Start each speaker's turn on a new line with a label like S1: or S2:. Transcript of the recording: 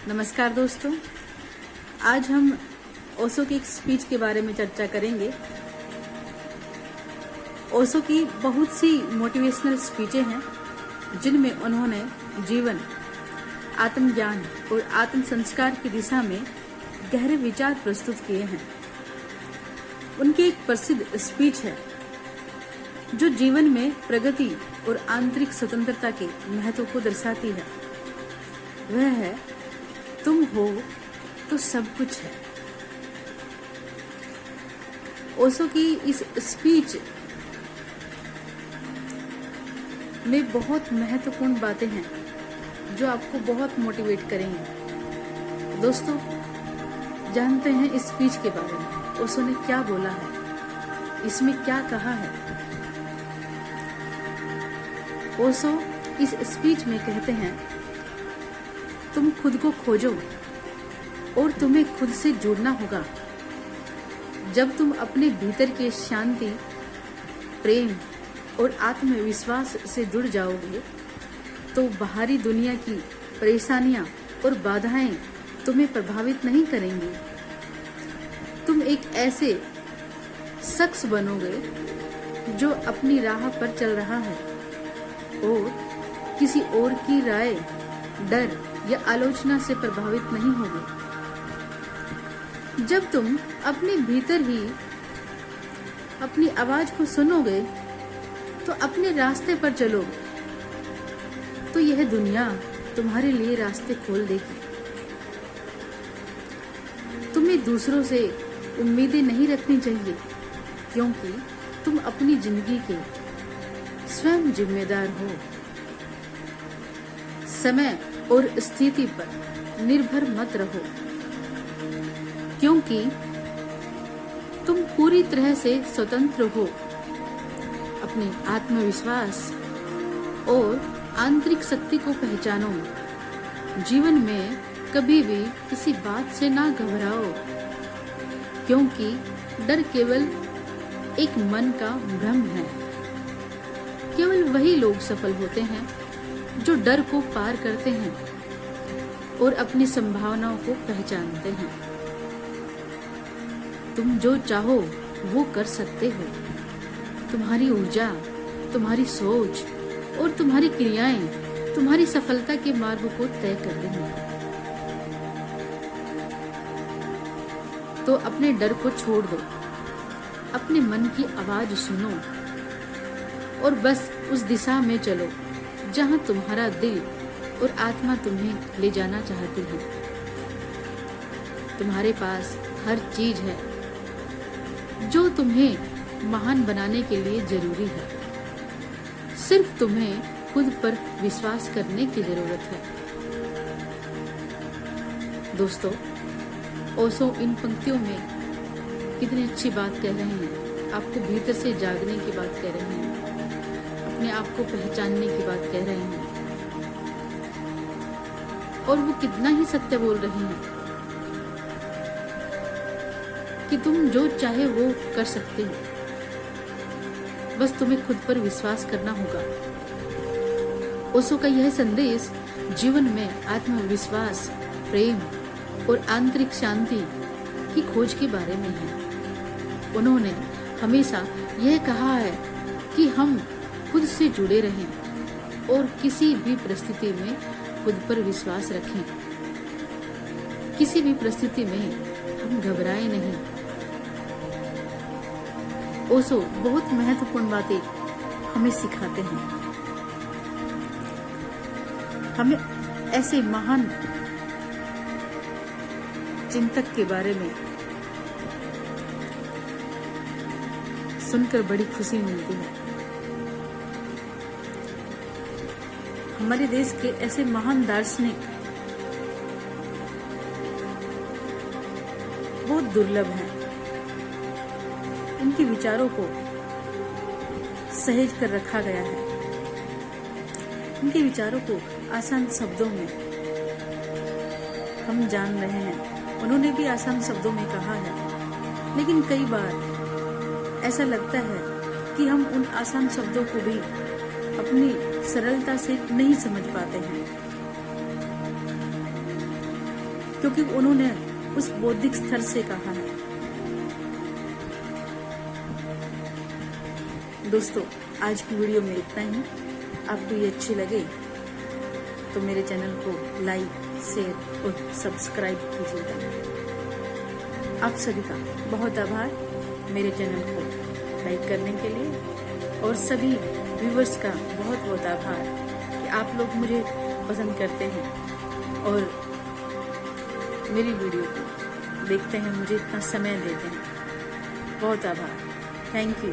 S1: नमस्कार दोस्तों, आज हम ओशो की एक स्पीच के बारे में चर्चा करेंगे। ओशो की बहुत सी मोटिवेशनल स्पीचें हैं जिनमें उन्होंने जीवन, आत्मज्ञान और आत्म संस्कार की दिशा में गहरे विचार प्रस्तुत किए हैं। उनकी एक प्रसिद्ध स्पीच है जो जीवन में प्रगति और आंतरिक स्वतंत्रता के महत्व को दर्शाती है। वह है, तुम हो तो सब कुछ है। ओशो की इस स्पीच में बहुत महत्वपूर्ण बातें हैं जो आपको बहुत मोटिवेट करेंगे। दोस्तों, जानते हैं इस स्पीच के बारे में ओशो ने क्या बोला है, इसमें क्या कहा है। ओशो इस स्पीच में कहते हैं, तुम खुद को खोजो और तुम्हें खुद से जुड़ना होगा। जब तुम अपने भीतर के शांति, प्रेम और आत्मविश्वास से जुड़ जाओगे तो बाहरी दुनिया की परेशानियां और बाधाएं तुम्हें प्रभावित नहीं करेंगी। तुम एक ऐसे शख्स बनोगे जो अपनी राह पर चल रहा है और किसी और की राय, डर या आलोचना से प्रभावित नहीं होगे। जब तुम अपने भीतर ही अपनी आवाज को सुनोगे तो अपने रास्ते पर चलोगे तो यह दुनिया तुम्हारे लिए रास्ते खोल देगी। तुम्हें दूसरों से उम्मीदें नहीं रखनी चाहिए क्योंकि तुम अपनी जिंदगी के स्वयं जिम्मेदार हो। समय और स्थिति पर निर्भर मत रहो क्योंकि तुम पूरी तरह से स्वतंत्र हो। अपने आत्मविश्वास और आंतरिक शक्ति को पहचानो। जीवन में कभी भी किसी बात से ना घबराओ क्योंकि डर केवल एक मन का भ्रम है। केवल वही लोग सफल होते हैं जो डर को पार करते हैं और अपनी संभावनाओं को पहचानते हैं। तुम जो चाहो वो कर सकते हो। तुम्हारी ऊर्जा, तुम्हारी सोच और तुम्हारी क्रियाएं तुम्हारी सफलता के मार्ग को तय कर देंगी। तो अपने डर को छोड़ दो, अपने मन की आवाज सुनो और बस उस दिशा में चलो जहां तुम्हारा दिल और आत्मा तुम्हें ले जाना चाहती है। तुम्हारे पास हर चीज है जो तुम्हें महान बनाने के लिए जरूरी है। सिर्फ तुम्हें खुद पर विश्वास करने की जरूरत है। दोस्तों, ओशो इन पंक्तियों में कितनी अच्छी बात कह रहे हैं। आपको भीतर से जागने की बात कह रहे हैं, अपने आप को पहचानने की बात कह रहे हैं और वो कितना ही सत्य बोल रहे हैं कि तुम जो चाहे वो कर सकते हो। बस तुम्हें खुद पर विश्वास करना होगा। ओशो का यह संदेश जीवन में आत्मविश्वास, प्रेम और आंतरिक शांति की खोज के बारे में है। उन्होंने हमेशा यह कहा है कि हम खुद से जुड़े रहें और किसी भी परिस्थिति में खुद पर विश्वास रखें। किसी भी परिस्थिति में हम घबराएं नहीं। ओशो बहुत महत्वपूर्ण बातें हमें सिखाते हैं। हमें ऐसे महान चिंतक के बारे में सुनकर बड़ी खुशी मिलती है। हमारे देश के ऐसे महान दार्शनिक बहुत दुर्लभ हैं। इनके विचारों को सहेज कर रखा गया है। इनके विचारों को आसान शब्दों में हम जान रहे हैं। उन्होंने भी आसान शब्दों में कहा है, लेकिन कई बार ऐसा लगता है कि हम उन आसान शब्दों को भी अपनी सरलता से नहीं समझ पाते हैं। क्योंकि उन्होंने उस बौद्धिक स्तर से कहा है। दोस्तों, आज की वीडियो में इतना ही। आपको ये अच्छी लगे तो मेरे चैनल को लाइक, शेयर और सब्सक्राइब कीजिएगा। आप सभी का बहुत आभार मेरे चैनल को लाइक करने के लिए, और सभी व्यूवर्स का बहुत बहुत आभार कि आप लोग मुझे पसंद करते हैं और मेरी वीडियो को देखते हैं, मुझे इतना समय देते हैं। बहुत आभार। Thank you.